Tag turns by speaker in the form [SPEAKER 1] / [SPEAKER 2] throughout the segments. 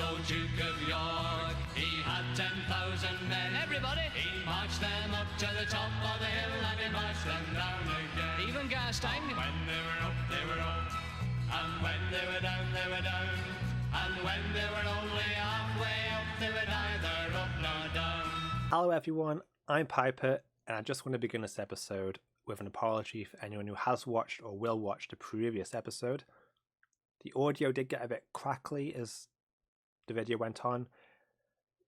[SPEAKER 1] old Duke of York, he had 10,000 men. Everybody! He marched them up to the top of the hill and he marched them down again. Even Garstein. When they were up, they were up. And when they were down, they were down. And when they were only halfway up, they were neither up nor down.
[SPEAKER 2] Hello everyone, I'm Piper, and I just want to begin this episode with an apology for anyone who has watched or will watch the previous episode. The audio did get a bit crackly as the video went on.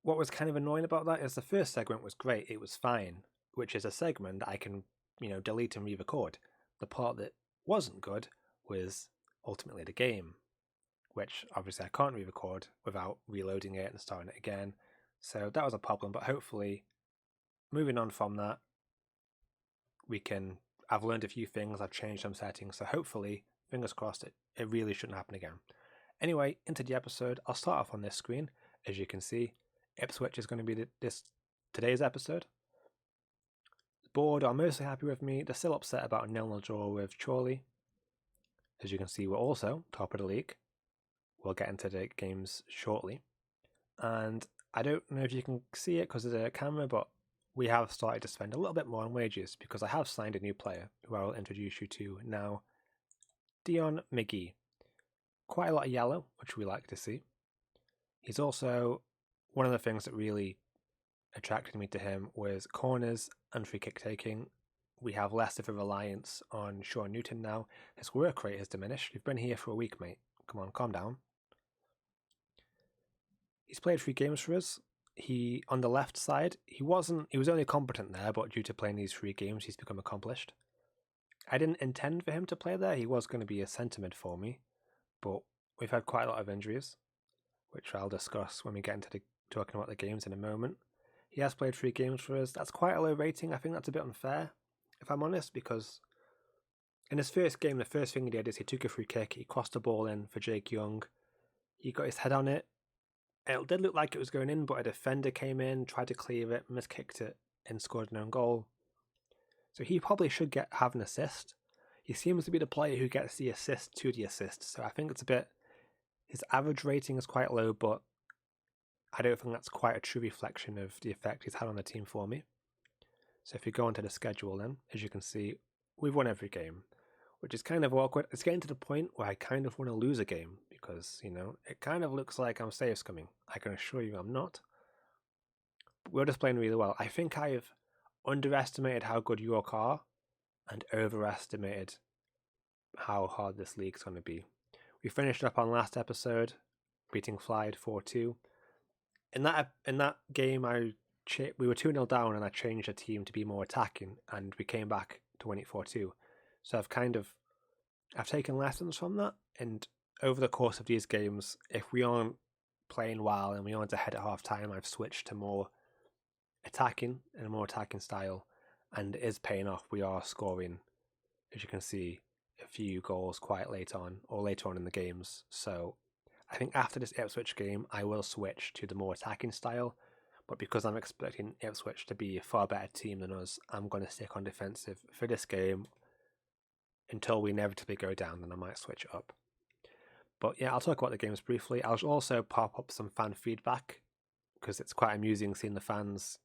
[SPEAKER 2] What was kind of annoying about that is the first segment was great, it was fine, which is a segment that I can, delete and re-record. The part that wasn't good was ultimately the game, which obviously I can't re-record without reloading it and starting it again. So that was a problem, but hopefully, moving on from that, I've learned a few things, I've changed some settings, so hopefully, fingers crossed, it really shouldn't happen again. Anyway, into the episode, I'll start off on this screen. As you can see, Ipswich is going to be today's episode. The board are mostly happy with me, they're still upset about a 0-0 draw with Chorley. As you can see, we're also top of the league. We'll get into the games shortly. And I don't know if you can see it because there's a camera, but we have started to spend a little bit more on wages because I have signed a new player who I will introduce you to now. Dion McGee. Quite a lot of yellow, which we like to see. He's also, one of the things that really attracted me to him was corners and free kick taking. We have less of a reliance on Sean Newton now. His work rate has diminished. You've been here for a week, mate. Come on, calm down. He's played 3 games for us. On the left side, he was only competent there, but due to playing these 3 games, he's become accomplished. I didn't intend for him to play there. He was going to be a centre mid for me, but we've had quite a lot of injuries, which I'll discuss when we get into talking about the games in a moment. He has played 3 games for us. That's quite a low rating. I think that's a bit unfair, if I'm honest, because in his first game, the first thing he did is he took a free kick, he crossed the ball in for Jake Young, he got his head on it. It did look like it was going in, but a defender came in, tried to clear it, miskicked it, and scored an own goal. So he probably should have an assist. He seems to be the player who gets the assist to the assist, so I think his average rating is quite low, but I don't think that's quite a true reflection of the effect he's had on the team for me. So if you go onto the schedule then, as you can see, we've won every game, which is kind of awkward. It's getting to the point where I kind of want to lose a game because, it kind of looks like I'm safe scumming. I can assure you I'm not. But we're just playing really well. I think I've underestimated how good York are and overestimated how hard this league's going to be. We finished up on last episode, beating Flyde 4-2. In that game, we were 2-0 down and I changed the team to be more attacking and we came back to win it 4-2. So I've taken lessons from that, and over the course of these games, if we aren't playing well and we aren't ahead at half time, I've switched to more attacking and a more attacking style, and it is paying off. We are scoring, as you can see, a few goals quite later on in the games. So I think after this Ipswich game, I will switch to the more attacking style, but because I'm expecting Ipswich to be a far better team than us, I'm going to stick on defensive for this game until we inevitably go down, then I might switch it up. But yeah, I'll talk about the games briefly. I'll also pop up some fan feedback because it's quite amusing seeing the fans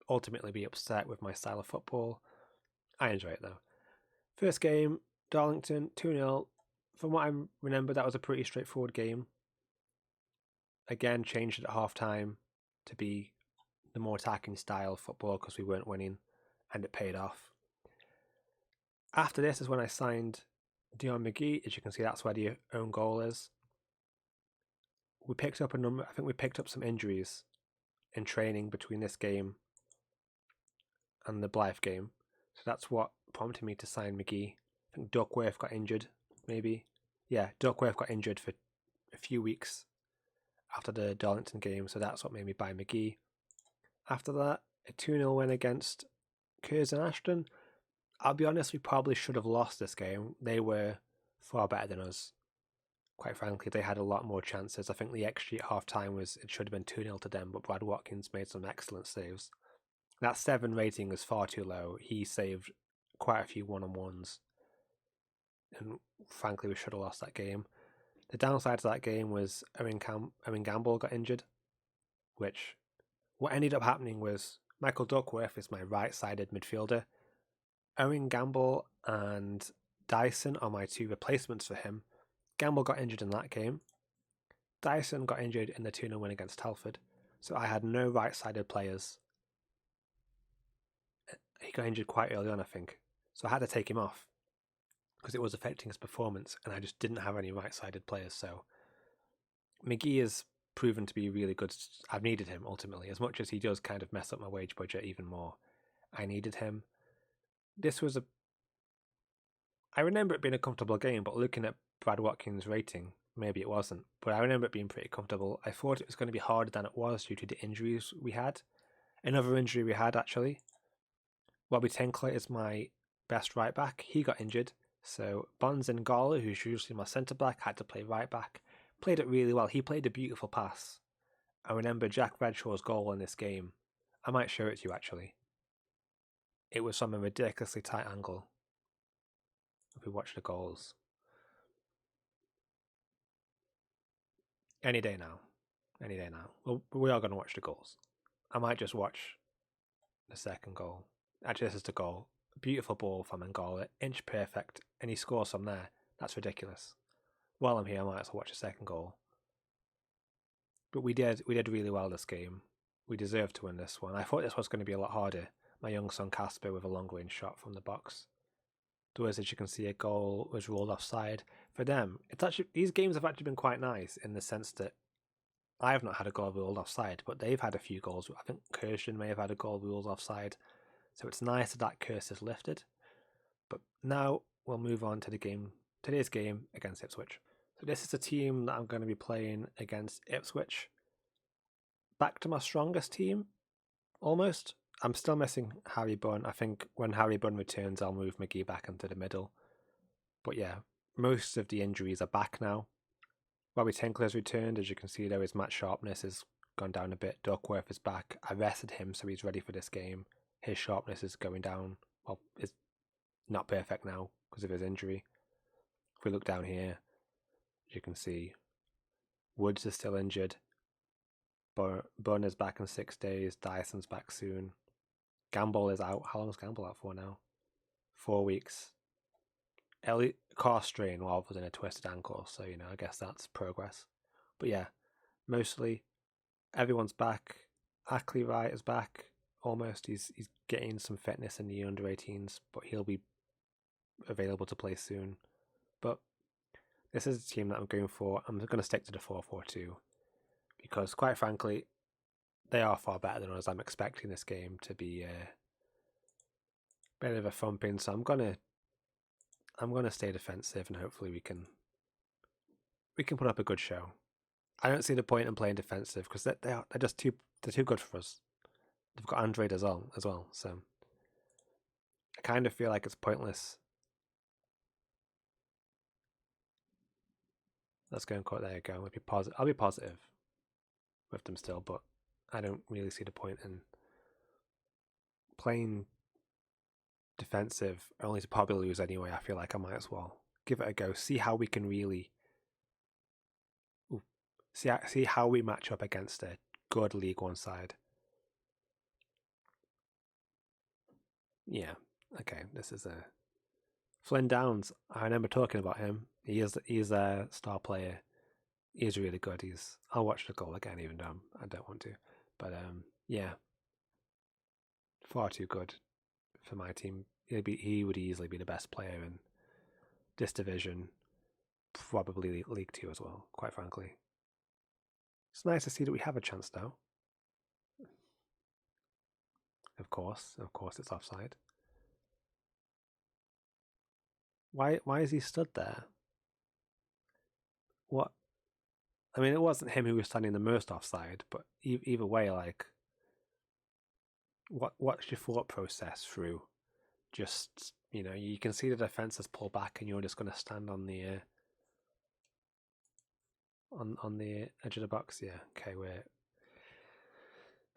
[SPEAKER 2] ultimately be upset with my style of football. I enjoy it though. First game, Darlington, 2-0. From what I remember, that was a pretty straightforward game. Again, changed it at half time to be the more attacking style of football because we weren't winning, and it paid off. After this is when I signed Dion McGee. As you can see, that's where the own goal is. We picked up some injuries in training between this game and the Blythe game. So that's what prompted me to sign McGee. I think Duckworth got injured, maybe. Yeah, Duckworth got injured for a few weeks after the Darlington game, so that's what made me buy McGee. After that, a 2-0 win against Curzon Ashton. I'll be honest, we probably should have lost this game. They were far better than us. Quite frankly, they had a lot more chances. I think the XG at half-time it should have been 2-0 to them, but Brad Watkins made some excellent saves. That 7 rating is far too low. He saved quite a few one-on-ones. And frankly, we should have lost that game. The downside to that game was Owen Gamble got injured, which what ended up happening was Michael Duckworth is my right-sided midfielder. Owen Gamble and Dyson are my 2 replacements for him. Gamble got injured in that game. Dyson got injured in the 2-0 win against Telford. So I had no right-sided players. He got injured quite early on, I think. So I had to take him off because it was affecting his performance, and I just didn't have any right-sided players. So McGee has proven to be really good. I've needed him ultimately, as much as he does kind of mess up my wage budget even more. I needed him. I remember it being a comfortable game, but looking at Brad Watkins' rating, maybe it wasn't. But I remember it being pretty comfortable. I thought it was going to be harder than it was due to the injuries we had. Another injury we had, actually. Robbie Tinkler is my best right back. He got injured. So Bonds Ngala, who's usually my centre back, had to play right back. Played it really well. He played a beautiful pass. I remember Jack Redshaw's goal in this game. I might show it to you, actually. It was from a ridiculously tight angle. If we watch the goals. Any day now. Well, we are going to watch the goals. I might just watch the second goal. Actually, this is the goal. Beautiful ball from Ngala, inch perfect, and he scores from there. That's ridiculous. While I'm here, I might as well watch the second goal. But we did really well this game. We deserved to win this one. I thought this was going to be a lot harder. My young son Casper with a long range shot from the box. There was, as you can see, a goal was ruled offside. For them, these games have actually been quite nice in the sense that I have not had a goal ruled offside, but they've had a few goals. I think Kirshen may have had a goal ruled offside. So it's nice that curse is lifted. But now we'll move on to today's game against Ipswich. So this is a team that I'm going to be playing against Ipswich. Back to my strongest team, almost. I'm still missing Harry Bunn. I think when Harry Bunn returns, I'll move McGee back into the middle. But yeah, most of the injuries are back now. Robbie Tinkler's returned. As you can see, though, his match sharpness has gone down a bit. Duckworth is back. I rested him, so he's ready for this game. His sharpness is going down. Well, it's not perfect now because of his injury. If we look down here, as you can see, Woods is still injured. Bunn is back in 6 days. Dyson's back soon. Gamble is out. How long is Gamble out for now? 4 weeks. Car strain rather than a twisted ankle, so I guess that's progress. But yeah, mostly everyone's back. Ackley Wright is back almost. He's getting some fitness in the under 18s, but he'll be available to play soon. But this is a team that I'm going for. I'm going to stick to the 4-4-2 because, quite frankly, they are far better than us. I'm expecting this game to be a bit of a thumping, so I'm gonna stay defensive and hopefully we can put up a good show. I don't see the point in playing defensive because they're just too good for us. They've got Android as well, so I kind of feel like it's pointless. Let's go and cut. There you go. I'll be positive with them still, but I don't really see the point in playing defensive only to probably lose anyway. I feel like I might as well give it a go. See how we can really see how we match up against a good League One side. Yeah, okay. This is Flynn Downs. I remember talking about him. He's a star player. He's really good. I'll watch the goal again, even though I don't want to. But yeah, far too good for my team. He would easily be the best player in this division, probably League 2 as well, quite frankly. It's nice to see that we have a chance now. Of course it's offside. Why is he stood there? What? I mean, it wasn't him who was standing the most offside, but either way, like, what's your thought process through? Just, you can see the defense has pulled back and you're just going to stand on the on the edge of the box. Yeah, okay,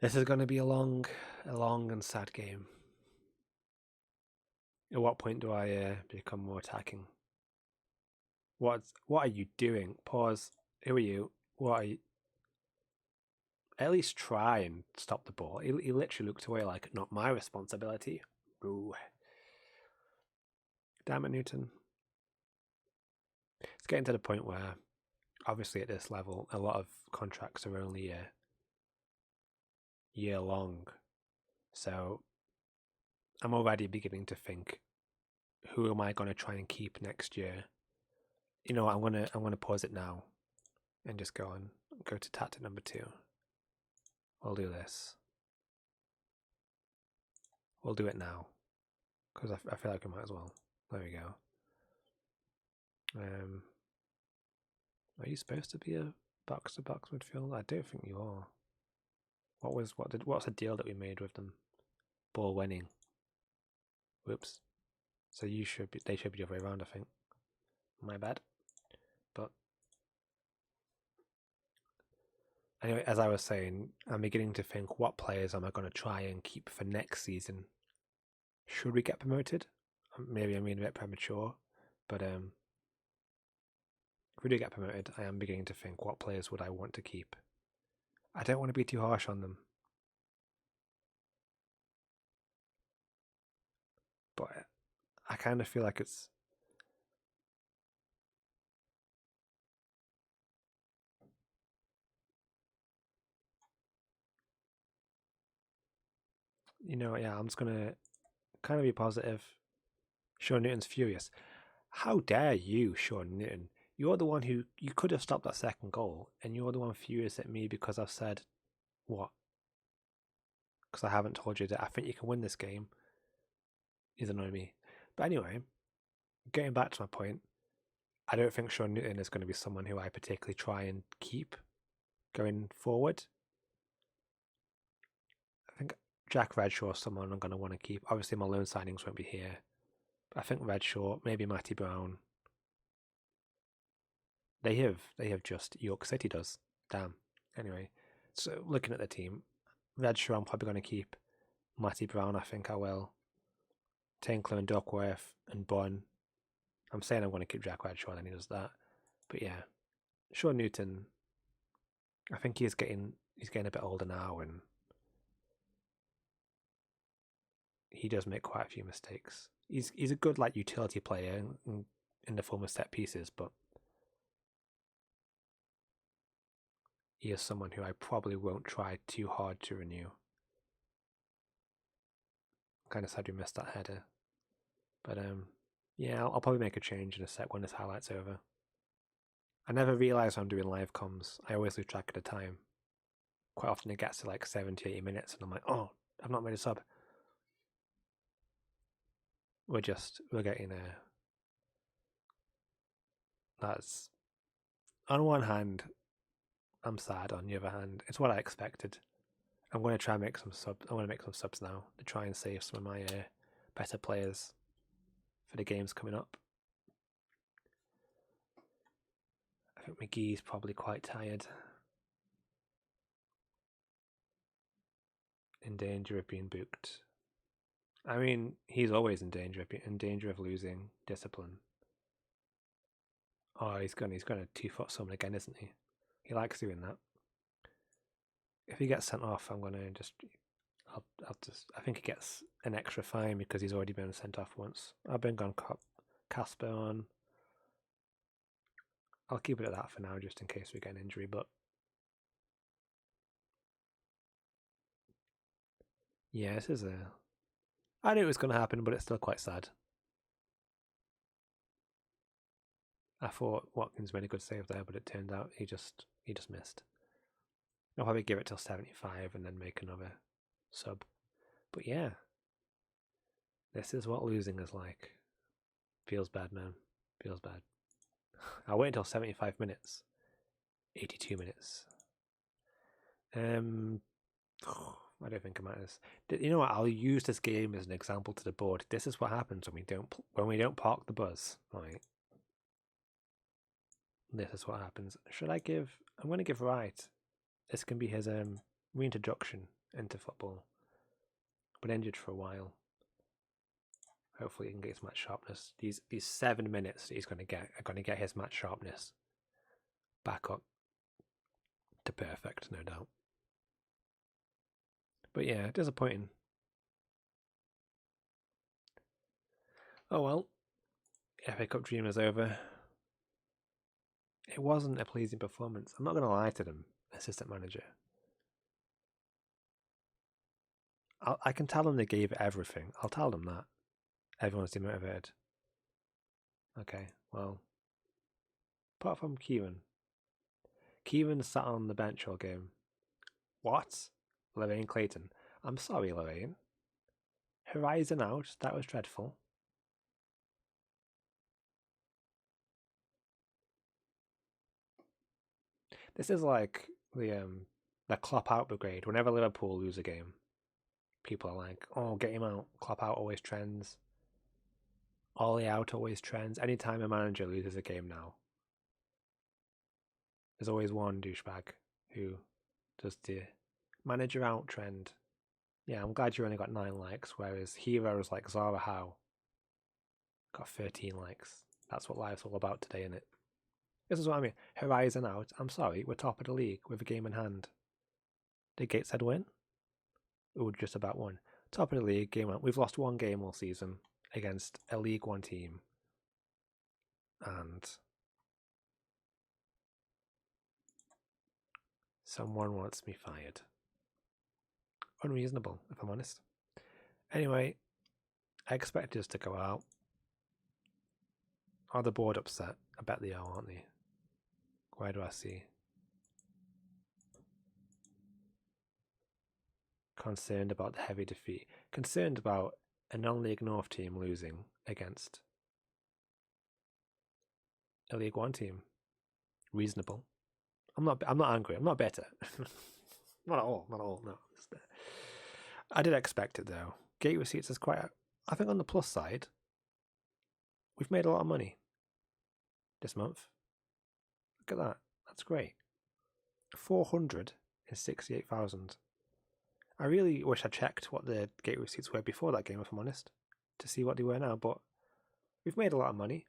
[SPEAKER 2] this is going to be a long and sad game. At what point do I become more attacking? What are you doing? Pause. Who are you? What are you? At least try and stop the ball. He literally looked away like, not my responsibility. Ooh. Damn it, Newton. It's getting to the point where, obviously at this level, a lot of contracts are only a year long. So I'm already beginning to think, who am I going to try and keep next year? You know what, I'm gonna pause it now and just go to tactic number 2. We'll do this. We'll do it now because I feel like we might as well. There we go. Are you supposed to be a box-to-box midfielder? I don't think you are. What's the deal that we made with them? Ball winning. Whoops. So they should be the other way around, I think. My bad. But anyway, as I was saying, I'm beginning to think, what players am I going to try and keep for next season? Should we get promoted? Maybe I'm being a bit premature, but if we do get promoted, I am beginning to think, what players would I want to keep? I don't want to be too harsh on them, but I kind of feel like it's... Yeah, I'm just going to kind of be positive. Sean Newton's furious. How dare you, Sean Newton? You're the one you could have stopped that second goal, and you're the one furious at me because I've said, what? Because I haven't told you that I think you can win this game. He's annoying me. But anyway, getting back to my point, I don't think Sean Newton is going to be someone who I particularly try and keep going forward. I think Jack Redshaw is someone I'm going to want to keep. Obviously, my loan signings won't be here. But I think Redshaw, maybe Matty Brown. They have just York City does. Damn. Anyway, so looking at the team, Redshaw I'm probably going to keep. Matty Brown I think I will. Tinkler and Duckworth and Bunn. I'm saying I'm going to keep Jack Redshaw, then he does that. But yeah, Sean Newton, I think he's getting a bit older now, and he does make quite a few mistakes. He's a good utility player in the form of set pieces, but he is someone who I probably won't try too hard to renew. Kind of sad we missed that header, but yeah, I'll probably make a change in a sec when this highlight's over. I never realise when I'm doing live comms. I always lose track of the time. Quite often it gets to 70, 80 minutes, and I'm like, oh, I've not made a sub. We're getting that's, on one hand, I'm sad. On the other hand, it's what I expected. I'm going to try and make some subs. I want to make some subs now to try and save some of my better players for the games coming up. I think McGee's probably quite tired. In danger of being booked. I mean, he's always in danger of losing discipline. Oh, he's going to 2-foot someone again, isn't he? He likes doing that. If he gets sent off, I'm going to just... I think he gets an extra fine because he's already been sent off once. I've been gone Casper on. I'll keep it at that for now, just in case we get an injury, but... yeah, this is I knew it was going to happen, but it's still quite sad. I thought Watkins made a good save there, but it turned out he just missed. I'll probably give it till 75 and then make another sub. But yeah, this is what losing is like. Feels bad, man. Feels bad. I'll wait until 75 minutes. 82 minutes. I don't think it matters. You know what? I'll use this game as an example to the board. This is what happens when we don't park the bus. Right. This is what happens. Should I give... I'm going to give Wright. This can be his reintroduction into football. Been injured for a while. Hopefully he can get his match sharpness. These 7 minutes that he's going to get are going to get his match sharpness back up to perfect, no doubt. But yeah, disappointing. Oh well, FA Cup dream is over. It wasn't a pleasing performance. I'm not going to lie to them, assistant manager. I can tell them they gave it everything. I'll tell them that. Everyone's demotivated. Okay, well, apart from Kieran. Kieran sat on the bench all game. What? Lorraine Clayton. I'm sorry, Lorraine. Horizon out. That was dreadful. This is like the Klopp out brigade. Whenever Liverpool lose a game, people are like, "Oh, get him out." Klopp out always trends. Ollie out always trends. Anytime a manager loses a game now, there's always one douchebag who does the manager out trend. Yeah, I'm glad you only got 9 likes, whereas heroes like Zara Howe got 13 likes. That's what life's all about today, innit? This is what I mean. Horizon out. I'm sorry, we're top of the league with a game in hand. Did Gateshead win? Or just about won? Top of the league, game out. We've lost 1 game all season against a League One team. And someone wants me fired. Unreasonable, if I'm honest. Anyway, I expected us to go out. Are the board upset? I bet they are, aren't they? Where do I see? Concerned about the heavy defeat. Concerned about a non-League North team losing against a League One team. Reasonable. I'm not angry. I'm not bitter. Not at all. No. I did expect it though. Gate receipts is quite. I think on the plus side, we've made a lot of money this month. Look at that. That's great. 468,000. I really wish I checked what the gate receipts were before that game, if I'm honest, to see what they were now. But we've made a lot of money.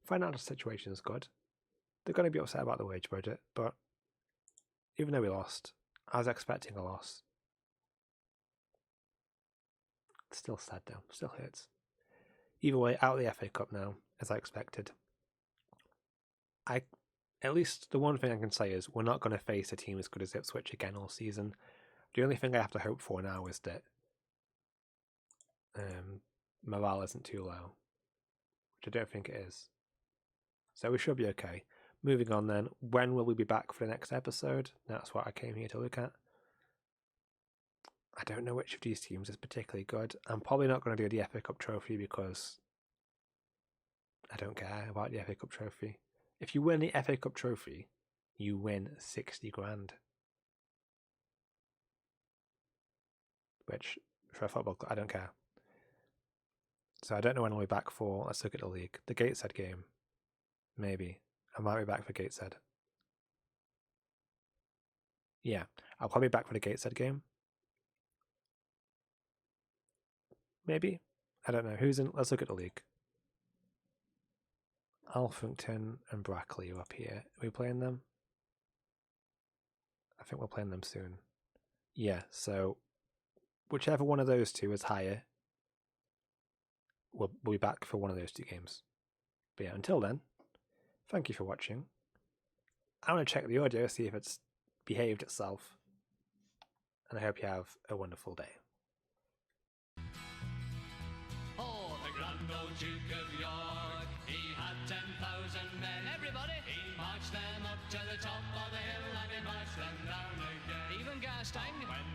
[SPEAKER 2] Financial situation is good. They're going to be upset about the wage budget, but even though we lost, I was expecting a loss. It's still sad though. Still hurts. Either way, out of the FA Cup now, as I expected. At least the one thing I can say is we're not going to face a team as good as Ipswich again all season. The only thing I have to hope for now is that morale isn't too low, which I don't think it is. So we should be okay. Moving on then, when will we be back for the next episode? That's what I came here to look at. I don't know which of these teams is particularly good. I'm probably not going to do the FA Cup trophy because I don't care about the FA Cup trophy. If you win the FA Cup trophy, you win 60 grand. Which, for a football club, I don't care. So I don't know when I'll be back for. Let's look at the league. The Gateshead game. Maybe. I might be back for Gateshead. Yeah, I'll probably be back for the Gateshead game. Maybe. I don't know. Who's in? Let's look at the league. Alphington and Brackley are up here. Are we playing them? I think we're playing them soon. Yeah, so whichever one of those two is higher, we'll be back for one of those 2 games. But yeah, until then, thank you for watching. I want to check the audio, see if it's behaved itself. And I hope you have a wonderful day.
[SPEAKER 1] Oh, the grand old Duke of York, he had 10,000 men. Everybody, he marched them up to the top of the hill and he marched them down again. Even Gastein, when